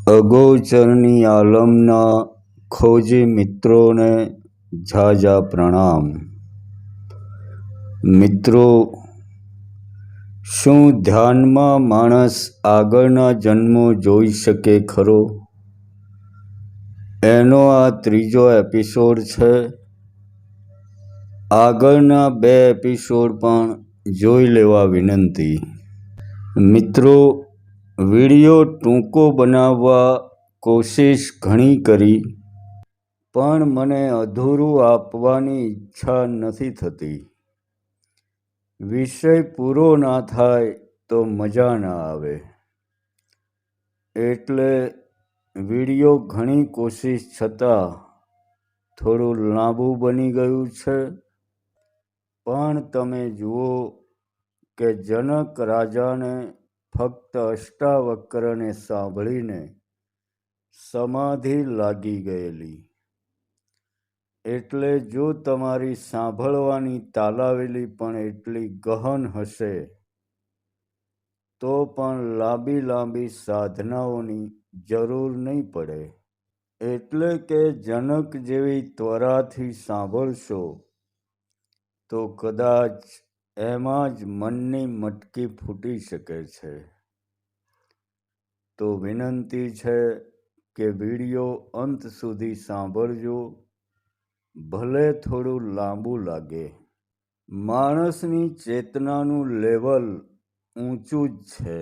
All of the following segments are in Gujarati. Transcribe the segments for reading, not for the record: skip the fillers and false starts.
અગોચરની આલમના ખોજી મિત્રોને ઝાઝા પ્રણામ। મિત્રો, શું ધ્યાનમાં માણસ આગળના જન્મો જોઈ શકે ખરો? એનો આ ત્રીજો એપિસોડ છે। આગળના 2 એપિસોડ પણ જોઈ લેવા વિનંતી। મિત્રો, વિડીયો ટૂંકો બનાવવા કોશિશ ઘણી કરી, પણ મને અધૂરું આપવાની ઈચ્છા નથી થતી। વિષય પૂરો ના થાય તો મજા ના આવે, એટલે વિડીયો ઘણી કોશિશ છતાં થોડું લાંબુ બની ગયું છે। પણ તમે જુઓ કે જનક રાજાને ફક્ત અષ્ટાવક્રને સાંભળીને સમાધિ લાગી ગયેલી। એટલે જો તમારી સાંભળવાની તાલાવેલી પણ એટલી ગહન હશે, તો પણ લાંબી સાધનાઓની જરૂર નહીં પડે। એટલે કે જનક જેવી ત્વરાથી સાંભળશો તો કદાચ એમાં જ મનની મટકી ફૂટી શકે છે। તો વિનંતી છે કે વિડીયો અંત સુધી સાંભળજો, ભલે થોડું લાંબુ લાગે। માણસની ચેતનાનું લેવલ ઊંચું જ છે,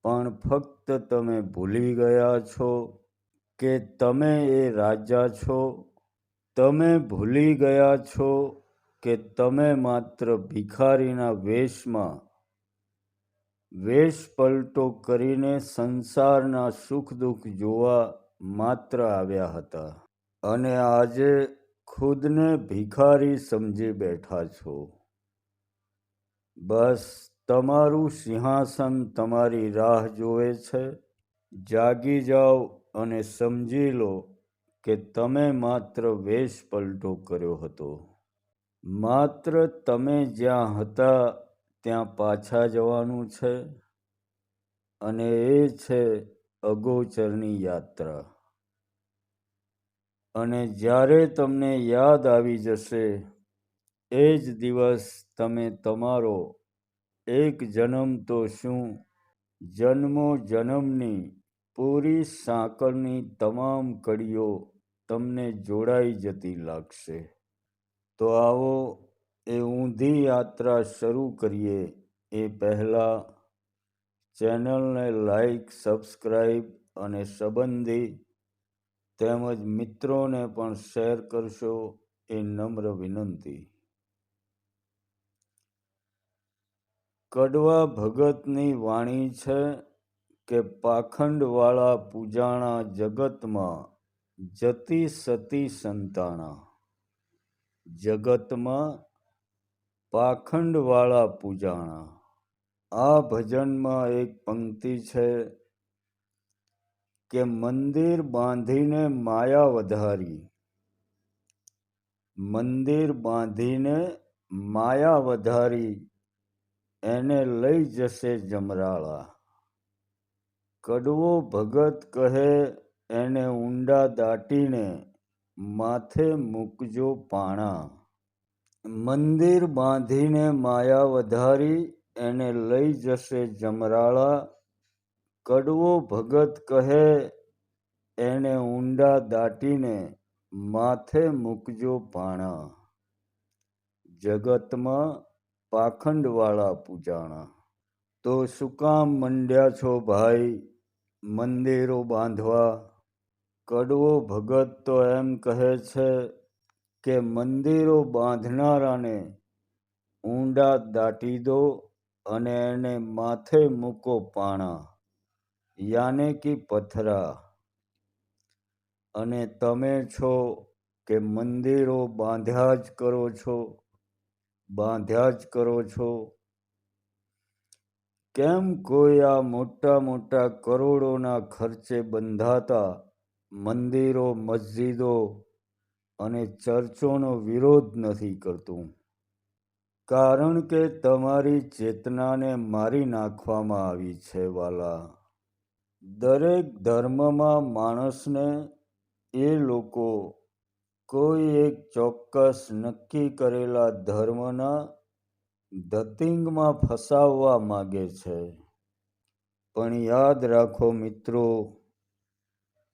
પણ ફક્ત તમે ભૂલી ગયા છો કે તમે એ રાજા છો। તમે ભૂલી ગયા છો કે તમે માત્ર ભિખારીના વેશમાં વેશ પલટો કરીને સંસારના સુખ દુઃખ જોવા માત્ર આવ્યા હતા, અને આજે ખુદને ભિખારી સમજી બેઠા છો। બસ તમારું સિંહાસન તમારી રાહ જોવે છે। જાગી જાઓ અને સમજી લો કે તમે માત્ર વેશ પલટો કર્યો હતો। માત્ર તમે જ્યાં હતા ત્યાં પાછા જવાનું છે, અને એ છે અગોચરની યાત્રા। અને જ્યારે તમને યાદ આવી જશે, એ જ દિવસ તમે તમારો એક જન્મ તો શું, જન્મો જન્મની પૂરી સાંકળની તમામ કડીઓ તમને જોડાઈ જતી લાગશે। તો આવો એ ઊંધી યાત્રા શરૂ કરીએ એ પહેલાં ચેનલને લાઈક, સબસ્ક્રાઈબ અને સંબંધી તેમજ મિત્રોને પણ શેર કરશો એ નમ્ર વિનંતી। કડવા ભગતની વાણી છે કે પાખંડવાળા પૂજાણા જગતમાં જતી સતી સંતાણા। જગતમાં પાખંડવાળા પૂજાણા। આ ભજનમાં એક પંક્તિ છે કે મંદિર બાંધીને માયા વધારી, મંદિર બાંધીને માયા વધારી, એને લઈ જશે જમરાળા। કડવો ભગત કહે એને ઊંડા દાટીને માથે મૂકજો પાણા। મંદિર બાંધીને માયા વધારી, એને લઈ જશે જમરાળા। કડવો ભગત કહે એને ઊંડા દાટીને માથે મૂકજો પાણા। જગતમાં પાખંડવાળા પૂજાણા। તો શું કામ મંડ્યા છો ભાઈ મંદિરો બાંધવા? કડવો ભગત તો એમ કહે છે કે મંદિરો બાંધનારાને ઊંડા દાટી દો અને એને માથે મૂકો પાણા, યાને કે પથરા। અને તમે છો કે મંદિરો બાંધ્યા જ કરો છો, બાંધ્યા જ કરો છો। કેમ કોઈ આ મોટા કરોડોના ખર્ચે બંધાતા મંદિરો, મસ્જિદો અને ચર્ચોનો વિરોધ નથી કરતું? કારણ કે તમારી ચેતનાને મારી નાખવામાં આવી છે વાલા। દરેક ધર્મમાં માણસને એ લોકો કોઈ એક ચોક્કસ નક્કી કરેલા ધર્મના ધતિંગમાં ફસાવવા માગે છે. પણ યાદ રાખો મિત્રો,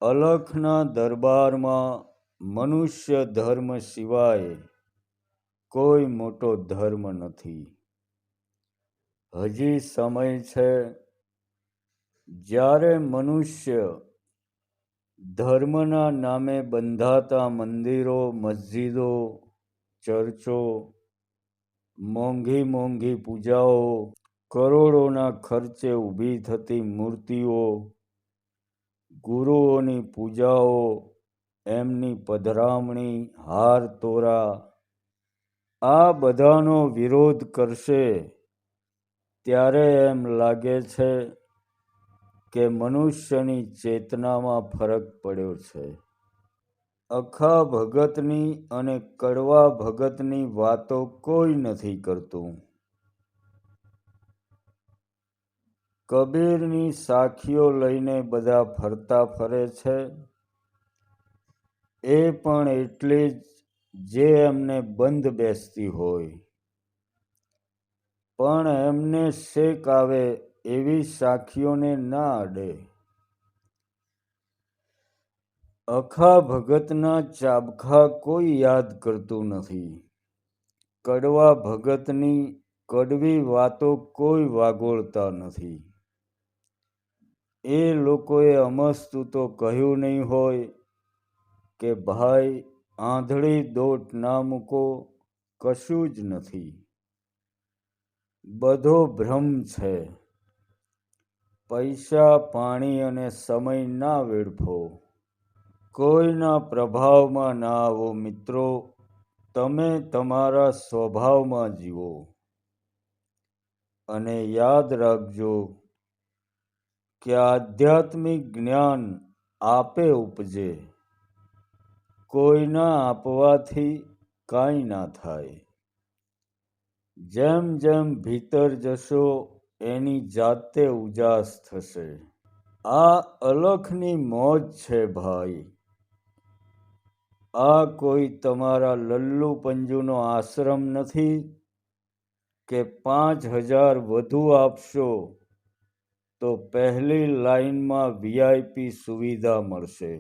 અલખના દરબારમાં મનુષ્ય ધર્મ સિવાય કોઈ મોટો ધર્મ નથી. હજી સમય છે જ્યારે મનુષ્ય ધર્મના નામે બંધાતા મંદિરો, મસ્જિદો, ચર્ચો, મોંઘી મોંઘી પૂજાઓ, કરોડોના ખર્ચે ઊભી થતી મૂર્તિઓ, ગુરુઓની પૂજાઓ, એમની પધરામણી, હાર તોરા, આ બધાનો વિરોધ કરશે ત્યારે એમ લાગે છે કે મનુષ્યની ચેતનામાં ફરક પડ્યો છે. અખા ભગતની અને કડવા ભગતની વાતો કોઈ નથી કરતું. કબીરની સાખીઓ લઈને બધા ફરતા ફરે છે, એ પણ એટલી જ જે એમને બંધ બેસતી હોય. પણ એમને શેક આવે એવી સાખીઓને ના અડે. અખા ભગતના ચાબખા કોઈ યાદ કરતું નથી. કડવા ભગતની કડવી વાતો કોઈ વાગોળતા નથી. એ લોકોએ અમસ્તું તો કહ્યું નહીં હોય કે ભાઈ આંધળી દોટ ના મૂકો, કશું જ નથી. બધો ભ્રમ છે. પૈસા, પાણી અને સમય ના વેડફો. કોઈના પ્રભાવમાં ના આવો મિત્રો, તમે તમારા સ્વભાવમાં જીવો. અને યાદ રાખજો કે આધ્યાત્મિક જ્ઞાન આપે ઉપજે, કોઈના આપવાથી કાંઈ ના થાય. જેમ જેમ ભીતર જશો એની જાતે ઉજાસ થશે. આ અલખની મોજ છે ભાઈ. આ કોઈ તમારા લલ્લુ પંજુનો આશ્રમ નથી કે 5000 વધુ આપશો તો પહેલી લાઈનમાં VIP સુવિધા મળશે.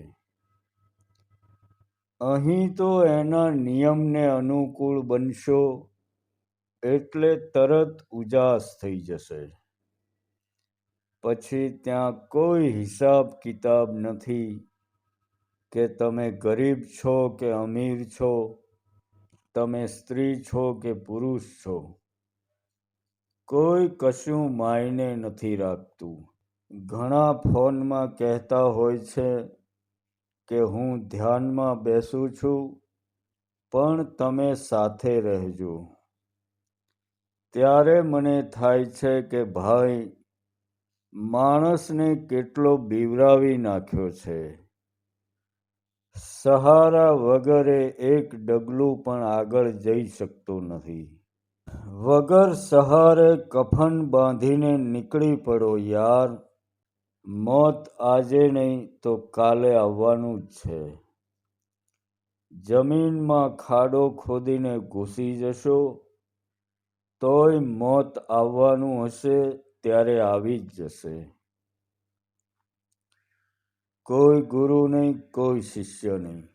અહીં તો એના નિયમને અનુકૂળ બનશો એટલે તરત ઉજાસ થઈ જશે. પછી ત્યાં કોઈ હિસાબ કિતાબ નથી કે તમે ગરીબ છો કે અમીર છો, તમે સ્ત્રી છો કે પુરુષ છો. કોઈ કશું માયને નથી રાખતું. ઘણા ફોનમાં કહેતા હોય છે કે હું ધ્યાનમાં બેસું છું, પણ તમે સાથે રહેજો. ત્યારે મને થાય છે કે ભાઈ, માણસને કેટલો બીવરાવી નાખ્યો છે. સહારા વગરે એક ડગલું પણ આગળ જઈ શકતો નથી. વગર સહારે કફન બાંધીને નીકળી પડો યાર. મોત આજે નહીં તો કાલે આવવાનું જ છે. જમીનમાં ખાડો ખોદીને ઘૂસી જશો તોય મોત આવવાનું હશે ત્યારે આવી જ જશે. કોઈ ગુરુ નહીં, કોઈ શિષ્ય નહીં.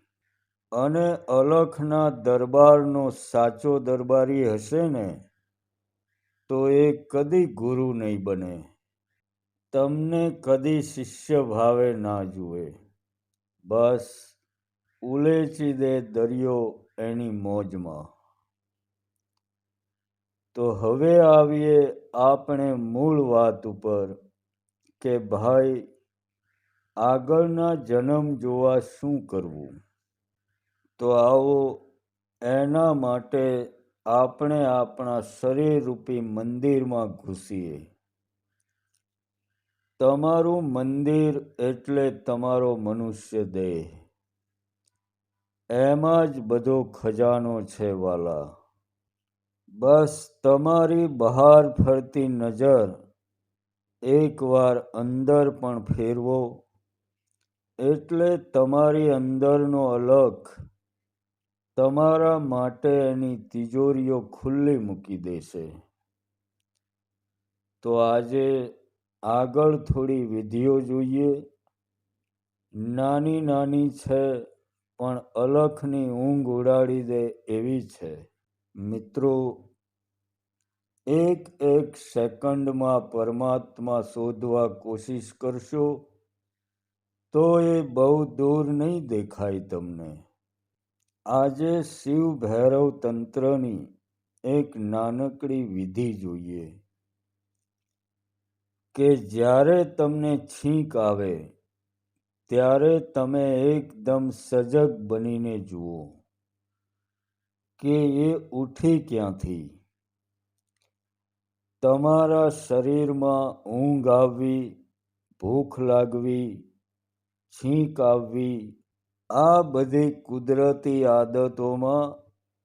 અને અલખના દરબારનો સાચો દરબારી હશે ને તો એ કદી ગુરુ નહીં બને. તમને કદી શિષ્ય ભાવે ના જુએ. બસ ઉલેચી દે દરિયો એની મોજમાં. તો હવે આવીએ આપણે મૂળ વાત ઉપર કે ભાઈ, આગળના જન્મ જોવા શું કરવું? તો આવો એના માટે આપણે આપણા શરીરરૂપી મંદિરમાં ઘૂસીએ. તમારું મંદિર એટલે તમારો મનુષ્ય દેહ. એમાં જ બધો ખજાનો છે વાલા. બસ તમારી બહાર ફરતી નજર એકવાર અંદર પણ ફેરવો એટલે તમારી અંદરનો અલખ તમારા માટે એની તિજોરીઓ ખુલ્લી મૂકી દેશે. તો આજે આગળ થોડી વિધિઓ જોઈએ. નાની નાની છે પણ અલખની ઊંઘ ઉડાડી દે એવી છે. મિત્રો, એક એક સેકન્ડમાં પરમાત્મા શોધવા કોશિશ કરશો તો એ બહુ દૂર નહીં દેખાય તમને. આજે શિવ ભૈરવ તંત્રની એક નાનકડી વિધિ જોઈએ કે જ્યારે તમને છીંક આવે ત્યારે તમે એકદમ સજગ બનીને જુઓ કે એ ઉઠી ક્યાંથી. તમારા શરીરમાં ઊંઘ આવવી, ભૂખ લાગવી, છીંક આવવી, આ બધી કુદરતી આદતોમાં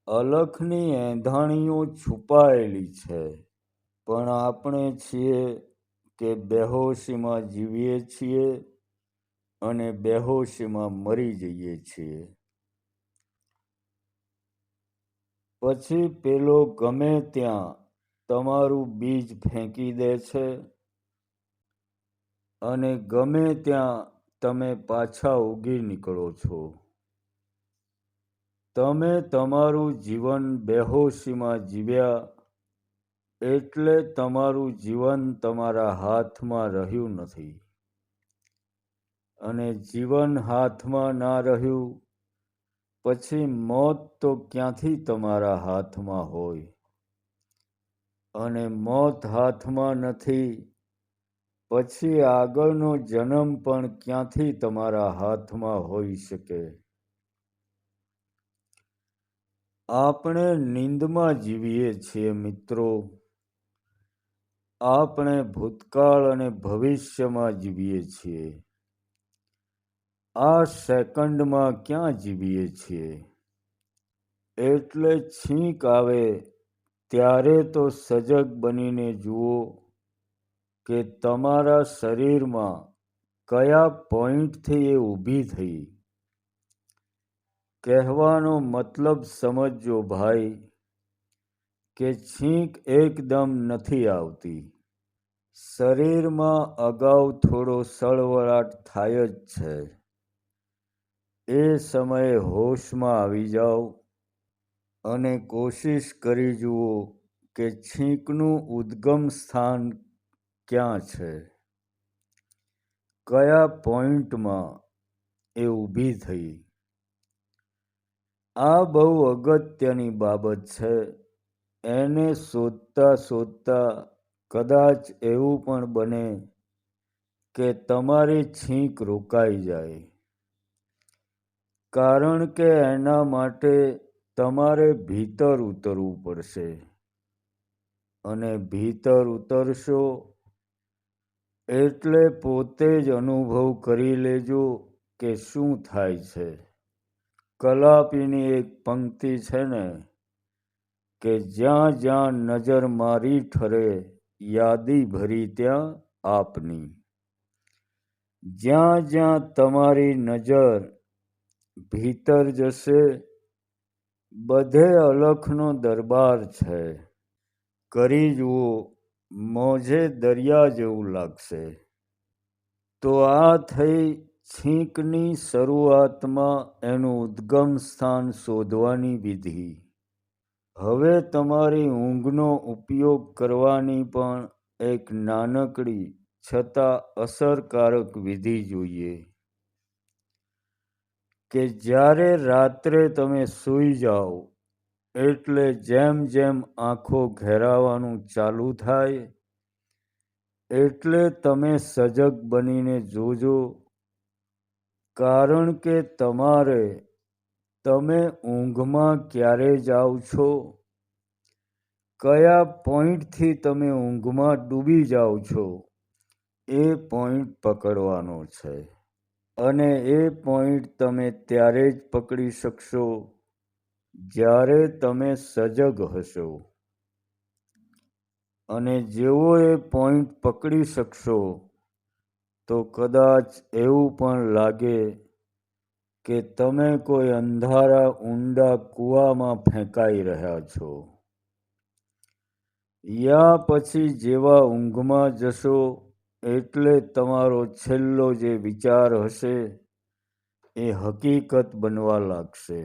અલખની એંધાણીઓ છુપાયેલી છે. પણ આપણે છીએ કે બેહોશીમાં જીવીએ છીએ અને બેહોશીમાં મરી જઈએ છીએ. પછી પેલો ગમે ત્યાં તમારું બીજ ફેંકી દે છે અને ગમે ત્યાં તમે પાછા ઉગી નીકળો છો. તમે તમારું જીવન બેહોશીમાં જીવ્યા એટલે તમારું જીવન તમારા હાથમાં રહ્યું નથી. અને જીવન હાથમાં ના રહ્યું પછી મોત તો ક્યાંથી તમારા હાથમાં હોય. અને મોત હાથમાં નથી પછી આગળનો જન્મ પણ ક્યાંથી તમારા હાથમાં હોઈ શકે. આપણે નીંદમાં જીવીએ છીએ મિત્રો. આપણે ભૂતકાળ અને ભવિષ્યમાં જીવીએ છીએ. આ સેકન્ડમાં ક્યાં જીવીએ છીએ. એટલે છીંક આવે ત્યારે તો સજગ બનીને જુઓ કે તમારા શરીરમાં કયા પોઈન્ટથી એ ઊભી થઈ. કહેવાનો મતલબ સમજજો ભાઈ કે છીંક એકદમ નથી આવતી. શરીરમાં અગાઉ થોડો સળવળાટ થાય જ છે. એ સમયે હોશમાં આવી જાઓ અને કોશિશ કરી જુઓ કે છીંકનું ઉદ્ગમ સ્થાન ક્યાં છે. કયા પોઈન્ટમાં એ ઊભી થઈ. આ બહુ અગત્યની બાબત છે. એને શોધતા શોધતા કદાચ એવું પણ બને કે તમારી છીંક રોકાઈ જાય. કારણ કે એના માટે તમારે ભીતર ઉતરવું પડશે. અને ભીતર ઉતરશો એટલે પોતે જ અનુભવ કરી લેજો કે શું થાય છે. કલાપીની એક પંક્તિ છે ને કે જ્યાં જ્યાં નજર મારી ઠરે યાદી ભરી ત્યાં આપની. જ્યાં જ્યાં તમારી નજર ભીતર જશે બધે અલખનો દરબાર છે. કરી જુઓ, મોજે દરિયા જેવું લાગશે. તો આ થઈ છીંકની શરૂઆતમાં એનું ઉદ્ગમ સ્થાન શોધવાની વિધિ. હવે તમારી ઊંઘનો ઉપયોગ કરવાની પણ એક નાનકડી છતાં અસરકારક વિધિ જોઈએ કે જ્યારે રાત્રે તમે સૂઈ જાઓ એટલે જેમ જેમ આંખો ઘેરાવાનું ચાલુ થાય એટલે તમે સજગ બનીને જોજો. કારણ કે તમે ઊંઘમાં ક્યારે જાઓ છો, કયા પોઈન્ટથી તમે ઊંઘમાં ડૂબી જાઓ છો એ પોઈન્ટ પકડવાનો છે. અને એ પોઈન્ટ તમે ત્યારે જ પકડી શકશો જ્યારે તમે સજગ હશો. અને જેવો એ પોઈન્ટ પકડી શકશો તો કદાચ એવું પણ લાગે કે તમે કોઈ અંધારા ઊંડા કૂવામાં ફેંકાઈ રહ્યા છો. યા પછી જેવા ઊંઘમાં જશો એટલે તમારો છેલ્લો જે વિચાર હશે એ હકીકત બનવા લાગશે.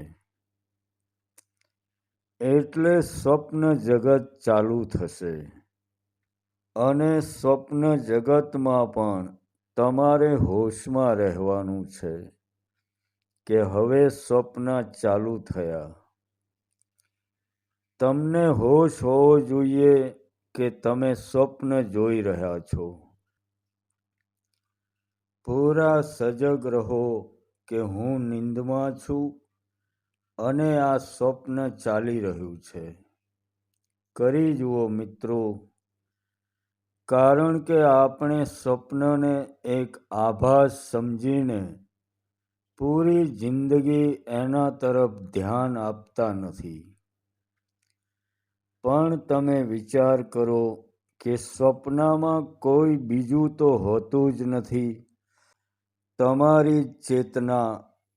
એટલે સ્વપ્ન જગત ચાલુ થશે અને સ્વપ્ન જગતમાં પણ તમારે હોશમાં રહેવાનું છે કે હવે સ્વપ્ન ચાલુ થયા. તમને હોશ હોવો જોઈએ કે તમે સ્વપ્ન જોઈ રહ્યા છો. પૂરા સજગ રહો કે હું નીંદમાં છું અને આ સ્વપ્ન ચાલી રહ્યું છે. કરી જુઓ મિત્રો, કારણ કે આપણે સ્વપ્નને એક આભાસ સમજીને પૂરી જિંદગી એના તરફ ધ્યાન આપતા નથી. પણ તમે વિચાર કરો કે સ્વપ્નમાં કોઈ બીજું તો હોતું જ નથી. તમારી ચેતના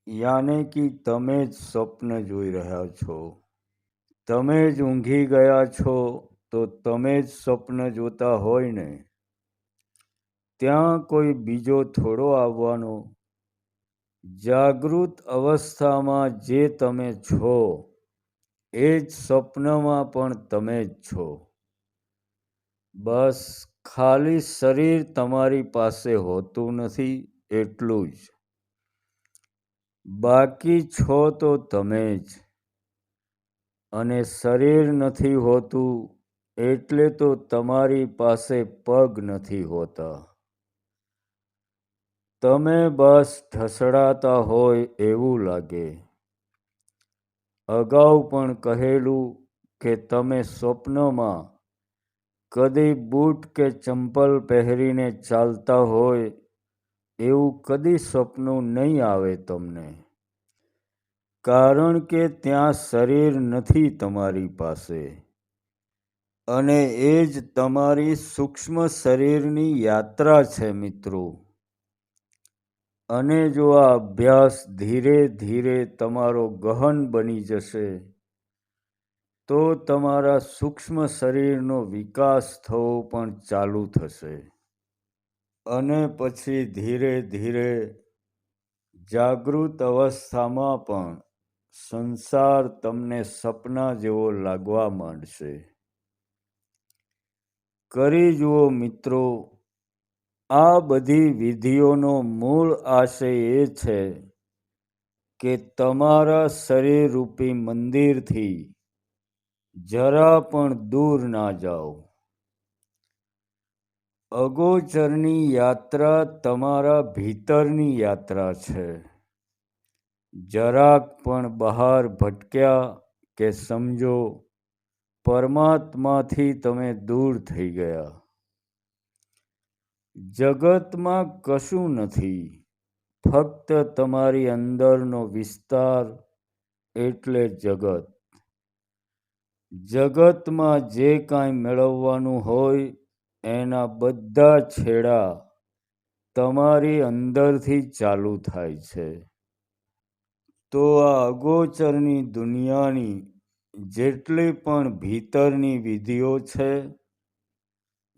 યાને કે તમે જ સ્વપ્ન જોઈ રહ્યા છો. તમે જ ઊંઘી ગયા છો તો તમે જ સ્વપ્ન જોતા હોય ને. ત્યાં કોઈ બીજો થોડો આવવાનો. જાગૃત અવસ્થામાં જે તમે છો એ જ સ્વપ્નમાં પણ તમે જ છો. બસ ખાલી શરીર તમારી પાસે હોતું નથી એટલું જ. બાકી છો તો તમે જ. અને શરીર નથી હોતું એટલે તો તમારી પાસે પગ નથી હોતા. તમે બસ ઠસડાતા હોય એવું લાગે. અગાઉ પણ કહેલું કે તમે સ્વપ્નમાં કદી બૂટ કે ચંપલ પહેરીને ચાલતા હોય એવું કદી સપનું નહીં આવે તમને. કારણ કે ત્યાં શરીર નથી તમારી પાસે. અને એ જ તમારી સૂક્ષ્મ શરીરની યાત્રા છે મિત્રો. અને જો આ અભ્યાસ ધીરે ધીરે તમારો ગહન બની જશે તો તમારા સૂક્ષ્મ શરીરનો વિકાસ થવો પણ ચાલુ થશે. અને પછી ધીરે ધીરે જાગૃત અવસ્થામાં પણ સંસાર તમને સપના જેવો લાગવા માંડશે. કરી જુઓ મિત્રો, આ બધી વિધિઓનો મૂળ આશય એ છે કે તમારા શરીરરૂપી મંદિરથી જરા પણ દૂર ના જાઓ. અગોચરની યાત્રા તમારા ભીતરની યાત્રા છે. જરાક પણ બહાર ભટક્યા કે સમજો પરમાત્માથી તમે દૂર થઈ ગયા. જગતમાં કશું નથી, ફક્ત તમારી અંદરનો વિસ્તાર એટલે જગત. જગતમાં જે કાંઈ મેળવવાનું હોય એના બધા છેડા તમારી અંદરથી ચાલુ થાય છે. તો આ અગોચરની દુનિયાની જેટલી પણ ભીતરની વિધિઓ છે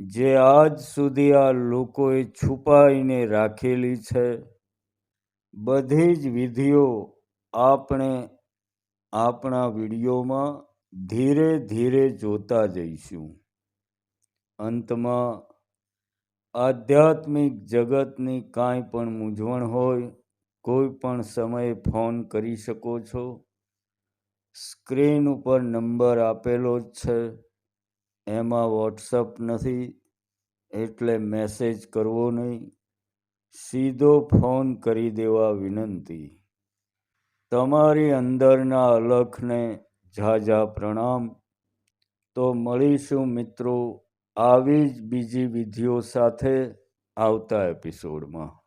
જે આજ સુધી આ લોકોએ છુપાઈને રાખેલી છે, બધી જ વિધિઓ આપણે આપણા વિડીયોમાં ધીરે ધીરે જોતા જઈશું. અંતમાં આધ્યાત્મિક જગતની કાંઈ પણ મૂંઝવણ હોય કોઈ પણ સમયે ફોન કરી શકો છો. સ્ક્રીન ઉપર નંબર આપેલો જ છે. એમાં વોટ્સઅપ નથી એટલે મેસેજ કરવો નહીં, સીધો ફોન કરી દેવા વિનંતી. તમારી અંદરના અલખને ઝાઝા પ્રણામ. તો મળીશું મિત્રો આવી જ બીજી વિધિઓ સાથે આવતા એપિસોડમાં.